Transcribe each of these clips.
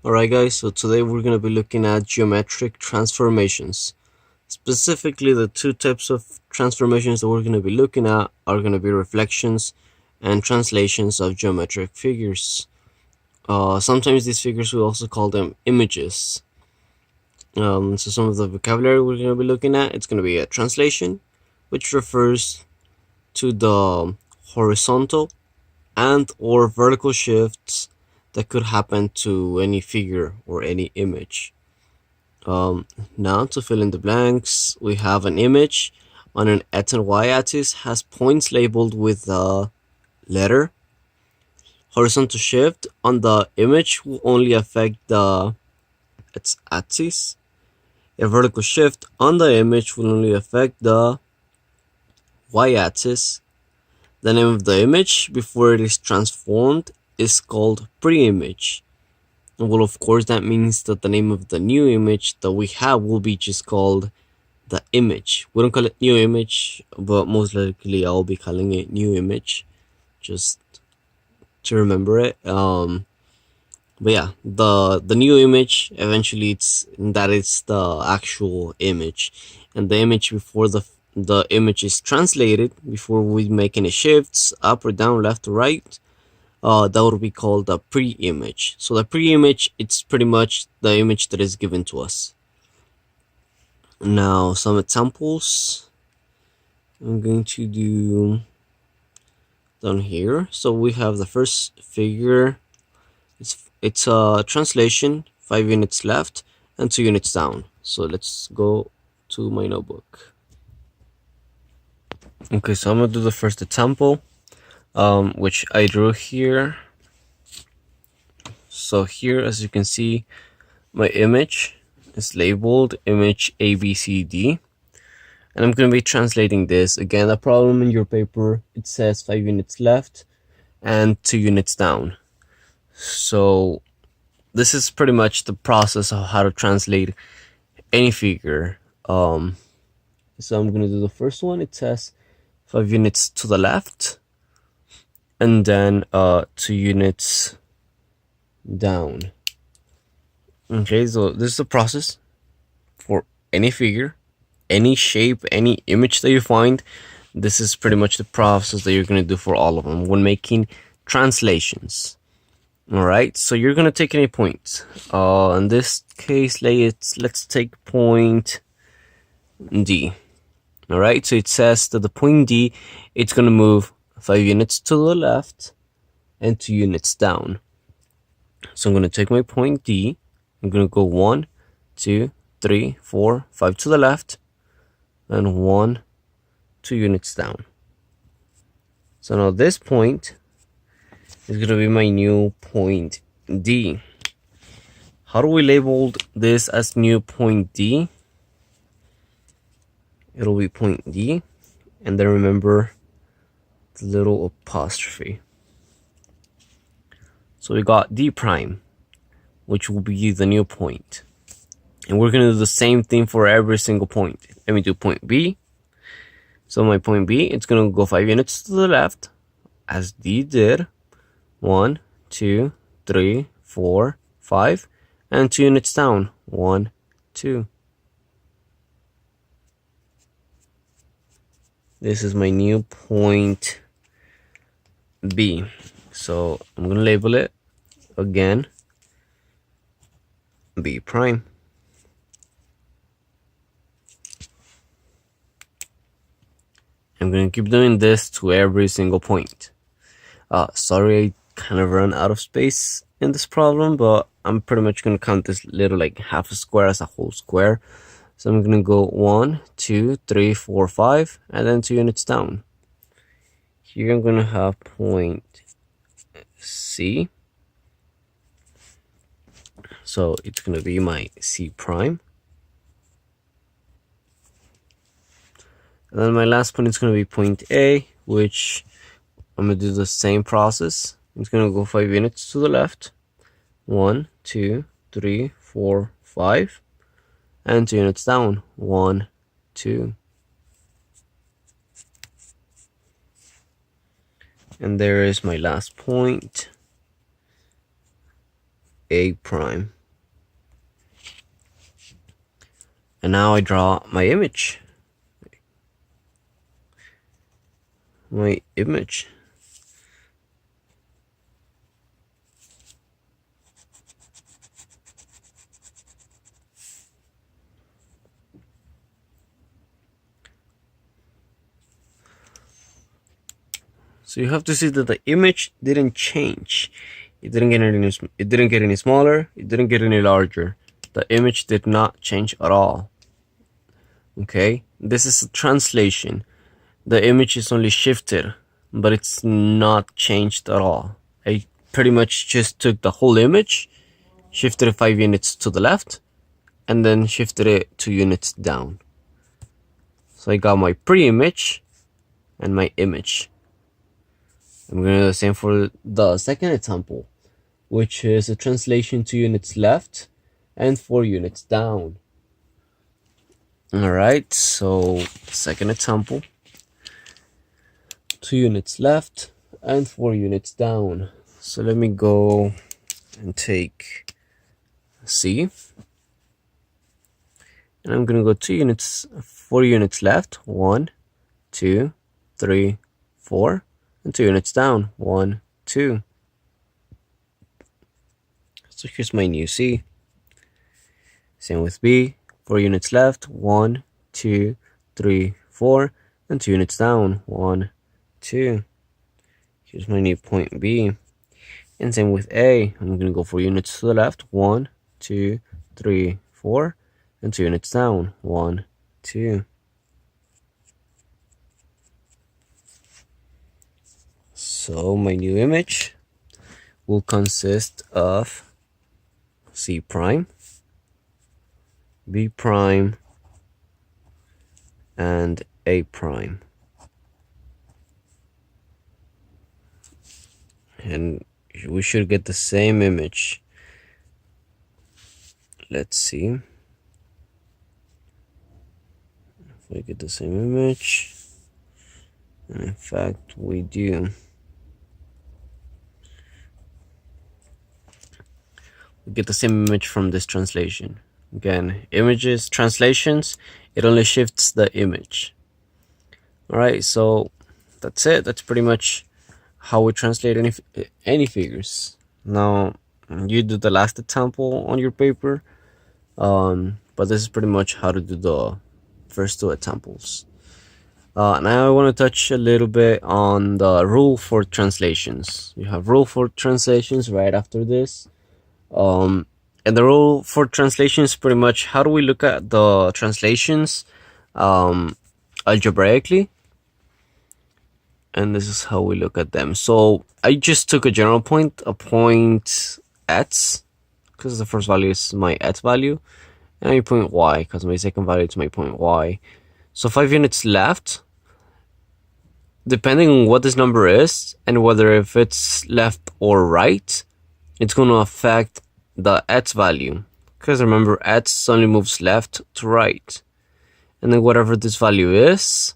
Alright guys, so today we're going to be looking at geometric transformations. Specifically, the two types of transformations that we're going to be looking at are going to be reflections and translations of geometric figures. Sometimes these figures we also call them images. So some of the vocabulary we're going to be looking at, it's going to be a translation, which refers to the horizontal and or vertical shifts that could happen to any figure or any image. Now to fill in the blanks, we have an image on an x and y axis has points labeled with the letter. Horizontal shift on the image will only affect the its axis. A vertical shift on the image will only affect the y-axis. The name of the image before it is transformed is called pre-image. Well, of course, that means that the name of the new image that we have will be just called the image. We don't call it new image, but most likely I'll be calling it new image, just to remember it. But yeah, the new image eventually it's the actual image, and the image before the image is translated before we make any shifts up or down, left or right. That would be called the pre-image. So the pre-image, it's pretty much the image that is given to us. Now some examples I'm going to do down here. So we have the first figure. It's a translation, 5 units left and 2 units down. So let's go to my notebook. Okay, so I'm gonna do the first example, which I drew here. So here, as you can see, my image is labeled image ABCD, and I'm going to be translating this. Again, the problem in your paper, it says 5 units left and 2 units down. So this is pretty much the process of how to translate any figure. So I'm going to do the first one. It says 5 units to the left and then 2 units down. Okay, so this is the process for any figure, any shape, any image that you find. This is pretty much the process that you're going to do for all of them when making translations. Alright, so you're going to take any point. In this case, let's take point D. Alright, so it says that the point D, it's going to move 5 units to the left and 2 units down. So I'm going to take my point D. I'm going to go 1, 2, 3, 4, 5 to the left, and 1, 2 units down. So now this point is going to be my new point D. How do we label this as new point D? It'll be point D, and then remember the little apostrophe. So we got D prime, which will be the new point. And we're going to do the same thing for every single point. Let me do point B. So my point B, it's going to go 5 units to the left, as D did. 1, 2, 3, 4, 5, and 2 units down. 1, 2. This is my new point B. So I'm going to label it again B prime. I'm going to keep doing this to every single point. Sorry, I kind of run out of space in this problem, but I'm pretty much going to count this little like half a square as a whole square. So I'm going to go 1, 2, 3, 4, 5, and then 2 units down. Here I'm going to have point C. So it's going to be my C prime. And then my last point is going to be point A, which I'm going to do the same process. It's going to go 5 units to the left. 1, 2, 3, 4, 5. And 2 units down. 1, 2. And there is my last point. A prime. And now I draw my image. My image. So you have to see that the image didn't change. It didn't get any smaller. It didn't get any larger. The image did not change at all. Okay, this is a translation. The image is only shifted, but it's not changed at all. I pretty much just took the whole image, shifted it 5 units to the left, and then shifted it 2 units down. So I got my pre-image and my image. I'm going to do the same for the second example, which is a translation 2 units left and 4 units down. Alright, so second example, 2 units left and 4 units down. So let me go and take C. And I'm going to go 4 units left, 1, 2, 3, 4. And 2 units down, 1, 2. So here's my new C. Same with B, 4 units left, 1, 2, 3, 4, and 2 units down, 1, 2. Here's my new point B. And same with A, I'm going to go 4 units to the left, 1, 2, 3, 4, and 2 units down, 1, 2. So my new image will consist of C prime, B prime, and A prime. And we should get the same image. Let's see. If we get the same image, and in fact we do. Get the same image from this translation. Again, images, translations, it only shifts the image. Alright, so that's it. That's pretty much how we translate any figures. Now, you do the last example on your paper, but this is pretty much how to do the first 2 examples. Now I want to touch a little bit on the rule for translations. You have rule for translations right after this. And the rule for translation is pretty much how do we look at the translations algebraically, and this is how we look at them. So I just took a general point, a point x, because the first value is my x value, and my point y, because my second value is my point y. So 5 units left, depending on what this number is and whether if it's left or right, it's going to affect the x value, because remember x only moves left to right, and then whatever this value is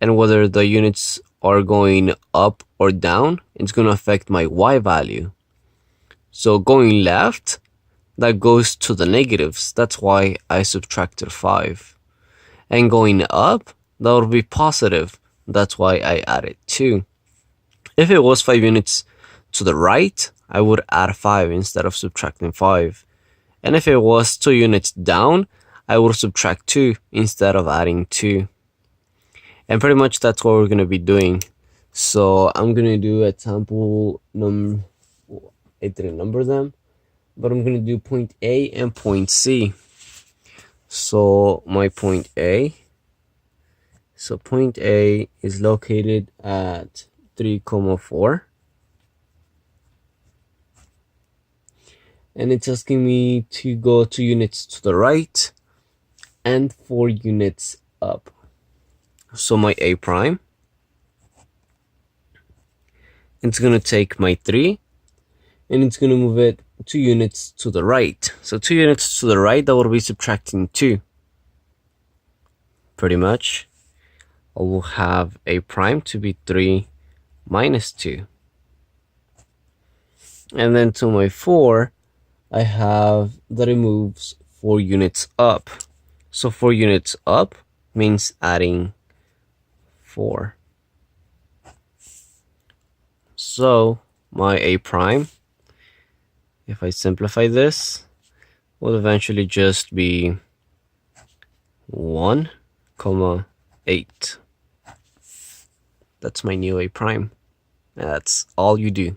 and whether the units are going up or down, it's going to affect my y value. So going left, that goes to the negatives, that's why I subtracted 5, and going up, that would be positive, that's why I added 2. If it was 5 units to the right, I would add 5 instead of subtracting 5. And if it was 2 units down, I would subtract 2 instead of adding 2. And pretty much that's what we're going to be doing. So I'm going to do example number, I didn't number them, but I'm going to do point A and point C. So my point A, so point A is located at 3, 4. And it's asking me to go 2 units to the right and 4 units up. So my A prime, it's going to take my 3 and it's going to move it 2 units to the right. So 2 units to the right, that would be subtracting 2. Pretty much, I will have A prime to be 3 minus 2. And then to my 4, I have that it moves 4 units up. So 4 units up means adding 4. So my A prime, if I simplify this, will eventually just be 1, 8. That's my new A prime. And that's all you do.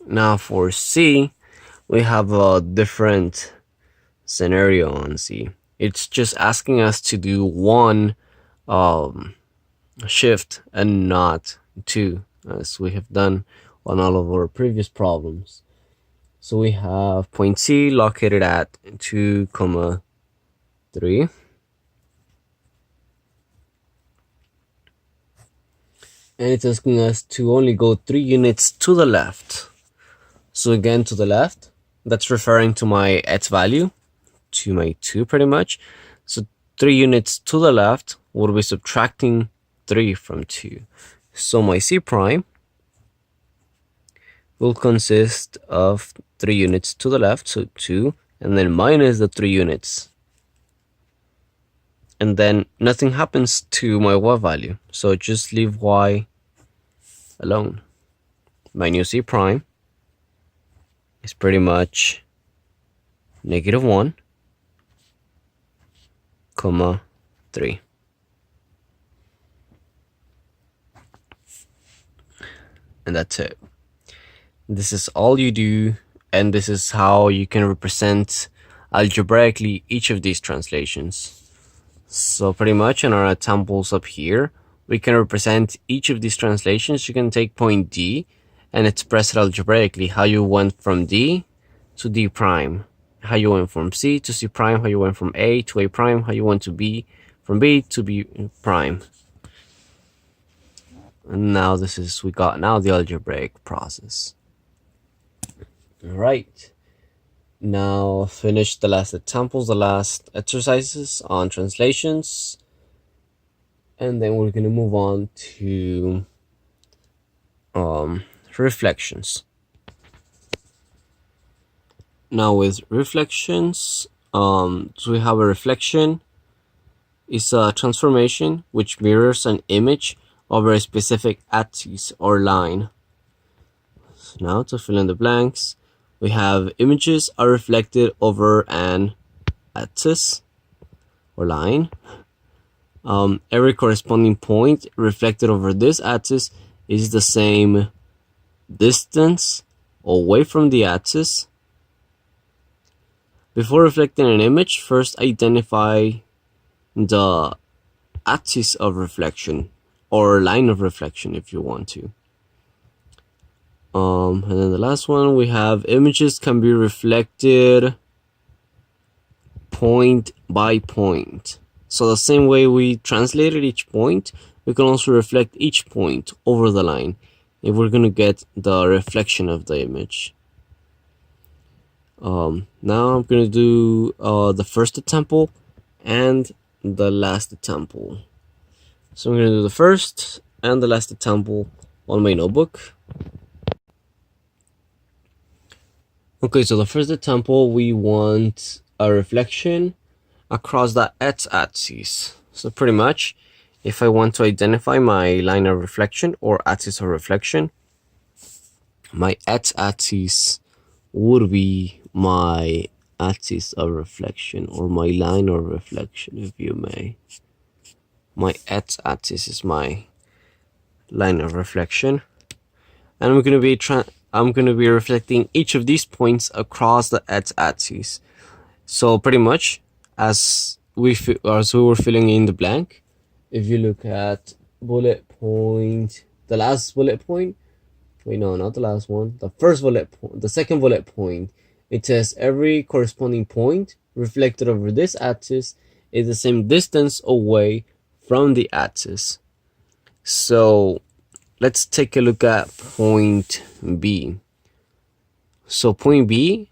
Now for C, we have a different scenario on C. It's just asking us to do one shift and not 2, as we have done on all of our previous problems. So we have point C located at 2, 3. And it's asking us to only go 3 units to the left. So again, to the left, that's referring to my x value, to my 2 pretty much. So 3 units to the left will be subtracting 3 from 2. So my C prime will consist of 3 units to the left, so 2, and then minus the 3 units. And then nothing happens to my y value, so just leave y alone. My new C prime is pretty much -1, 3. And that's it. This is all you do, and this is how you can represent algebraically each of these translations. So pretty much in our examples up here, we can represent each of these translations. You can take point D and express it algebraically, how you went from D to D prime, how you went from C to C prime, how you went from A to A prime, how you went to B, from B to B prime. And now we got now the algebraic process. All right. Now finish the last examples, the last exercises on translations, and then we're going to move on to reflections. Now with reflections, so we have a reflection is a transformation which mirrors an image over a specific axis or line. So now to fill in the blanks, we have images are reflected over an axis or line. Every corresponding point reflected over this axis is the same distance away from the axis. Before reflecting an image, first identify the axis of reflection or line of reflection if you want to. And then the last one, we have images can be reflected point by point. So the same way we translated each point, we can also reflect each point over the line if we're going to get the reflection of the image. Now I'm going to do the first example and the last example. So I'm going to do the first and the last example on my notebook. Okay, so the first example, we want a reflection across the x-axis. So pretty much, if I want to identify my line of reflection or axis of reflection, my x-axis would be my axis of reflection, or my line of reflection, if you may. My x-axis is my line of reflection, and I'm going to be reflecting each of these points across the x-axis. So pretty much, as we were filling in the blank, if you look at bullet point, the last bullet point, wait, no, not the last one, the first bullet point, the second bullet point, it says every corresponding point reflected over this axis is the same distance away from the axis. So let's take a look at point B. So point B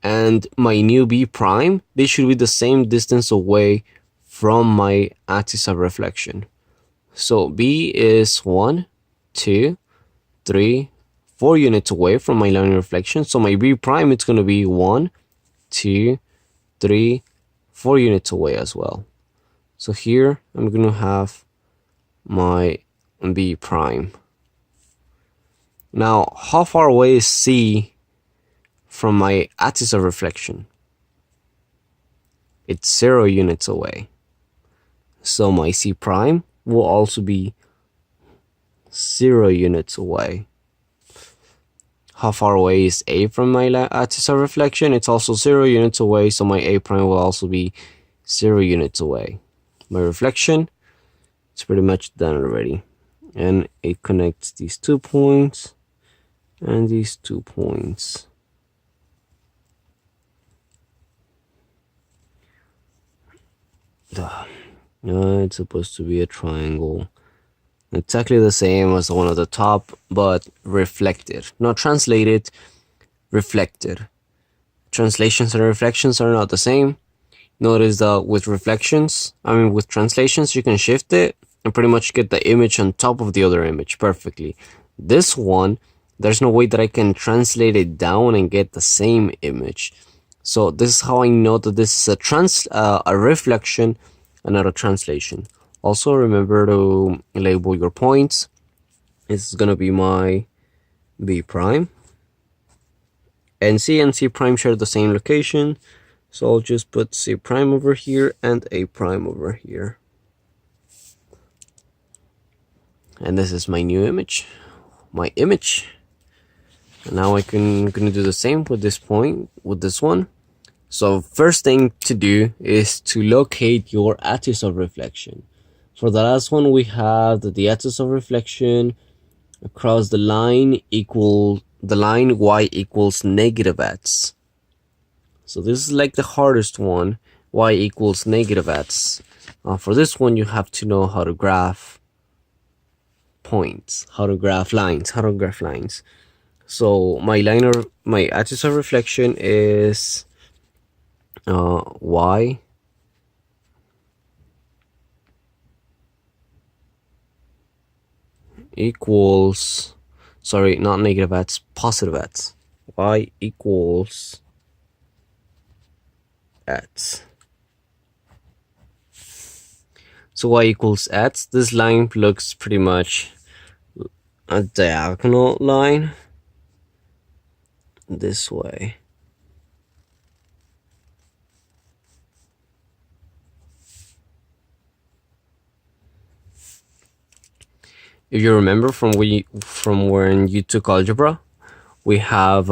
and my new B prime, they should be the same distance away from my axis of reflection. So B is 1, 2, 3, 4 units away from my line of reflection. So my B prime, it's going to be 1, 2, 3, 4 units away as well. So here I'm going to have my B prime. Now, how far away is C from my axis of reflection? It's 0 units away. So my C prime will also be 0 units away. How far away is A from my axis of reflection? It's also 0 units away, so my A prime will also be 0 units away. My reflection, it's pretty much done already. And it connects these 2 points and these 2 points. It's supposed to be a triangle. Exactly the same as the one at the top, but reflected. Not translated, reflected. Translations and reflections are not the same. Notice that with translations, you can shift it and pretty much get the image on top of the other image perfectly. This one, there's no way that I can translate it down and get the same image. So this is how I know that this is a reflection and not a translation. Also, remember to label your points. This is gonna be my B prime. And C prime share the same location. So I'll just put C prime over here and A prime over here. And this is my new image. My image. And now I'm gonna do the same with this point, with this one. So first thing to do is to locate your axis of reflection. For the last one, we have that the axis of reflection across the line y equals negative x. So this is like the hardest one, y equals negative x. For this one, you have to know how to graph points, how to graph lines. So my axis of reflection is y equals, sorry, not negative x, positive x. Y equals x. So y equals x. This line looks pretty much a diagonal line this way. If you remember from when you took algebra, we have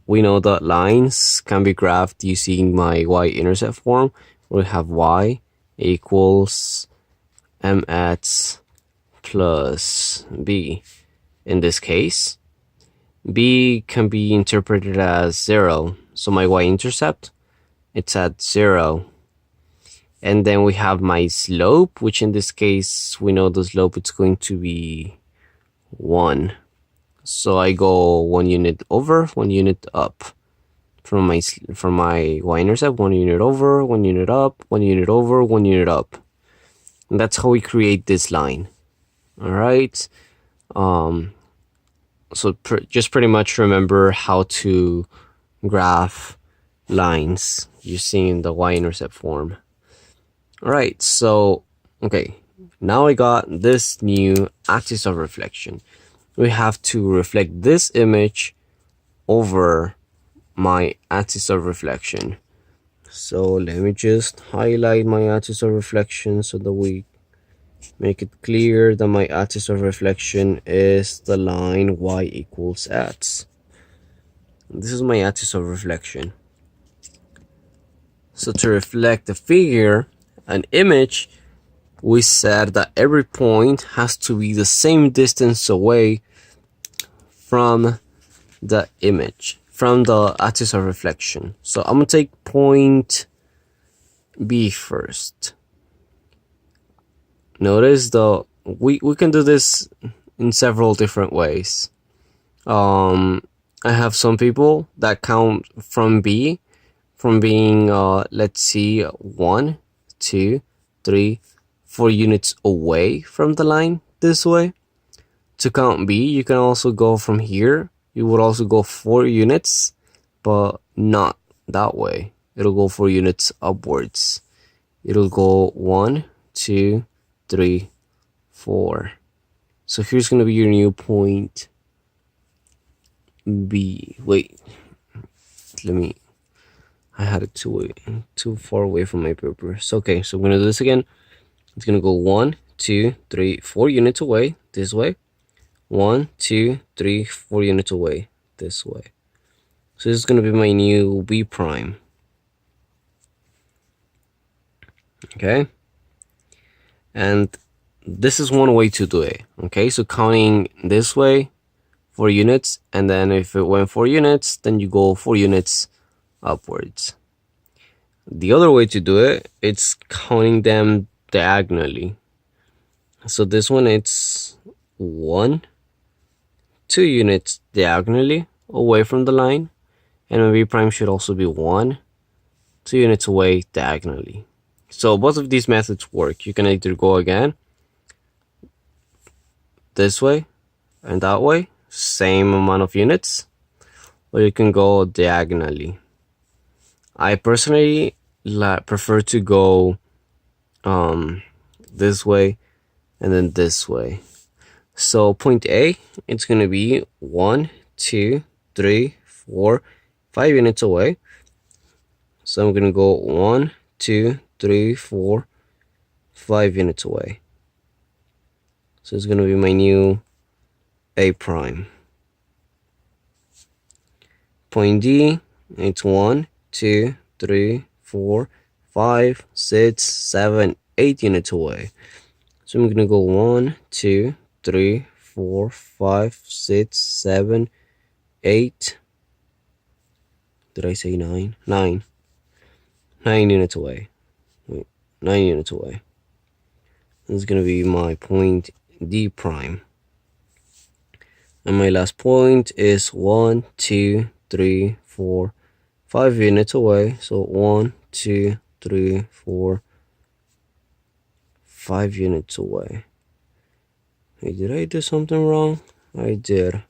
we know that lines can be graphed using my y-intercept form. We have y equals mx plus b. In this case, b can be interpreted as 0. So my y-intercept, it's at 0. And then we have my slope, which in this case, we know the slope it's going to be 1. So I go 1 unit over, 1 unit up. From my y-intercept, 1 unit over, 1 unit up, 1 unit over, 1 unit up. And that's how we create this line. All right. So just pretty much remember how to graph lines using the y-intercept form. All right, so, okay, now I got this new axis of reflection. We have to reflect this image over my axis of reflection. So let me just highlight my axis of reflection so that we make it clear that my axis of reflection is the line y equals x. This is my axis of reflection. So to reflect the figure, an image, we said that every point has to be the same distance away from the image, from the axis of reflection. So I'm gonna take point B first. Notice we can do this in several different ways. I have some people that count from B, from being let's see, 1, 2, 3, 4 units away from the line this way. To count B, you can also go from here. You would also go 4 units, but not that way. It'll go 4 units upwards. It'll go 1, 2, 3, 4. So here's going to be your new point B. Wait, I had it too far away from my paper. So okay, so I'm going to do this again. It's going to go 1, 2, 3, 4 units away this way. 1, 2, 3, 4 units away this way. So this is going to be my new B prime. Okay, and this is one way to do it. Okay, so counting this way 4 units, and then if it went 4 units, then you go 4 units upwards. The other way to do it, it's counting them diagonally. So this one, it's 1, 2 units diagonally away from the line, and my B prime should also be 1, 2 units away diagonally. So both of these methods work. You can either go again this way and that way, same amount of units, or you can go diagonally. I personally prefer to go this way and then this way. So point A, it's going to be 1, 2, 3, 4, 5 units away. So I'm going to go 1, 2, 3, 4, 5 units away. So it's going to be my new A prime. Point D, it's 1, 2, 3, 4, 5, 6, 7, 8 units away. So I'm going to go 1, 2, 3, 4, 5, 6, 7, 8. Did I say 9? 9. 9 units away. Wait, 9 units away. This is going to be my point D prime. And my last point is 1, 2, 3, 4, 5 units away. So 1, 2, 3, 4, 5 units away. Hey, did I do something wrong? I did.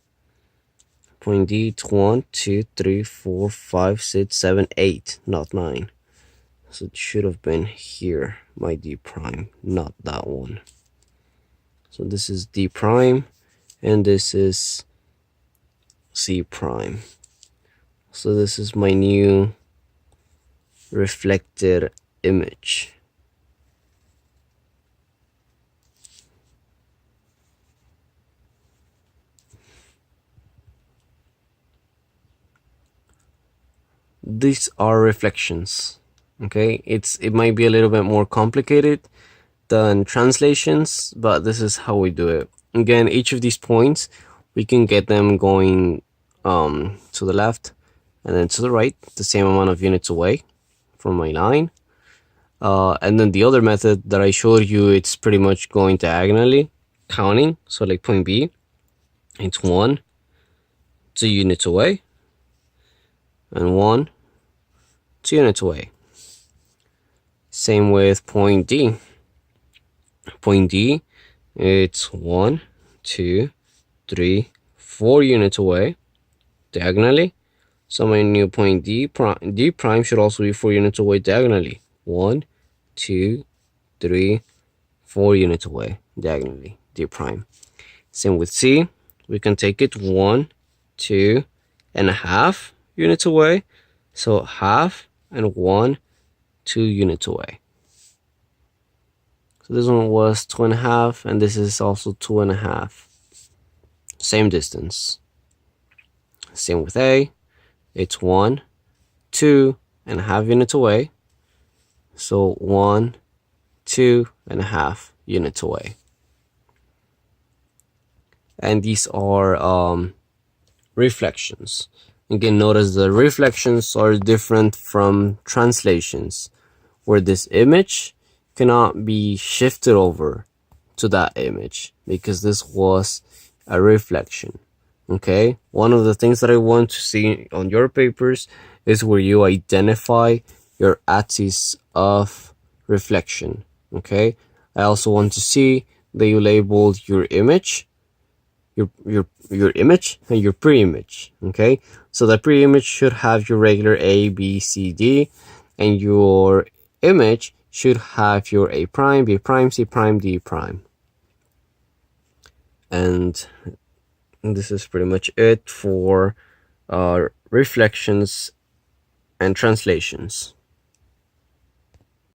Point D, it's 1, 2, 3, 4, 5, 6, 7, 8, not 9. So it should have been here, my D prime, not that one. So this is D prime, and this is C prime. So this is my new reflected image. These are reflections. Okay, it might be a little bit more complicated than translations, but this is how we do it. Again, each of these points, we can get them going to the left and then to the right, the same amount of units away from my line. And then the other method that I showed you, it's pretty much going diagonally, counting. So like point B, it's 1, 2 units away, and 1, 2 units away. Same with point D. Point D, it's 1, 2, 3, 4 units away diagonally. So my new point D prime should also be 4 units away diagonally. 1, 2, 3, 4 units away diagonally, D prime. Same with C. We can take it 1, 2, and a half units away. So half and 1, 2 units away. So this one was 2.5, and this is also 2.5. Same distance. Same with A. It's 1, 2.5 units away. So 1, 2.5 units away. And these are reflections. Again, notice the reflections are different from translations, where this image cannot be shifted over to that image because this was a reflection. Okay, one of the things that I want to see on your papers is where you identify your axis of reflection. Okay, I also want to see that you labeled your image your image and your pre-image. Okay, so the pre-image should have your regular A, B, C, D, and your image should have your A prime, B prime, C prime, D prime. And this is pretty much it for reflections and translations.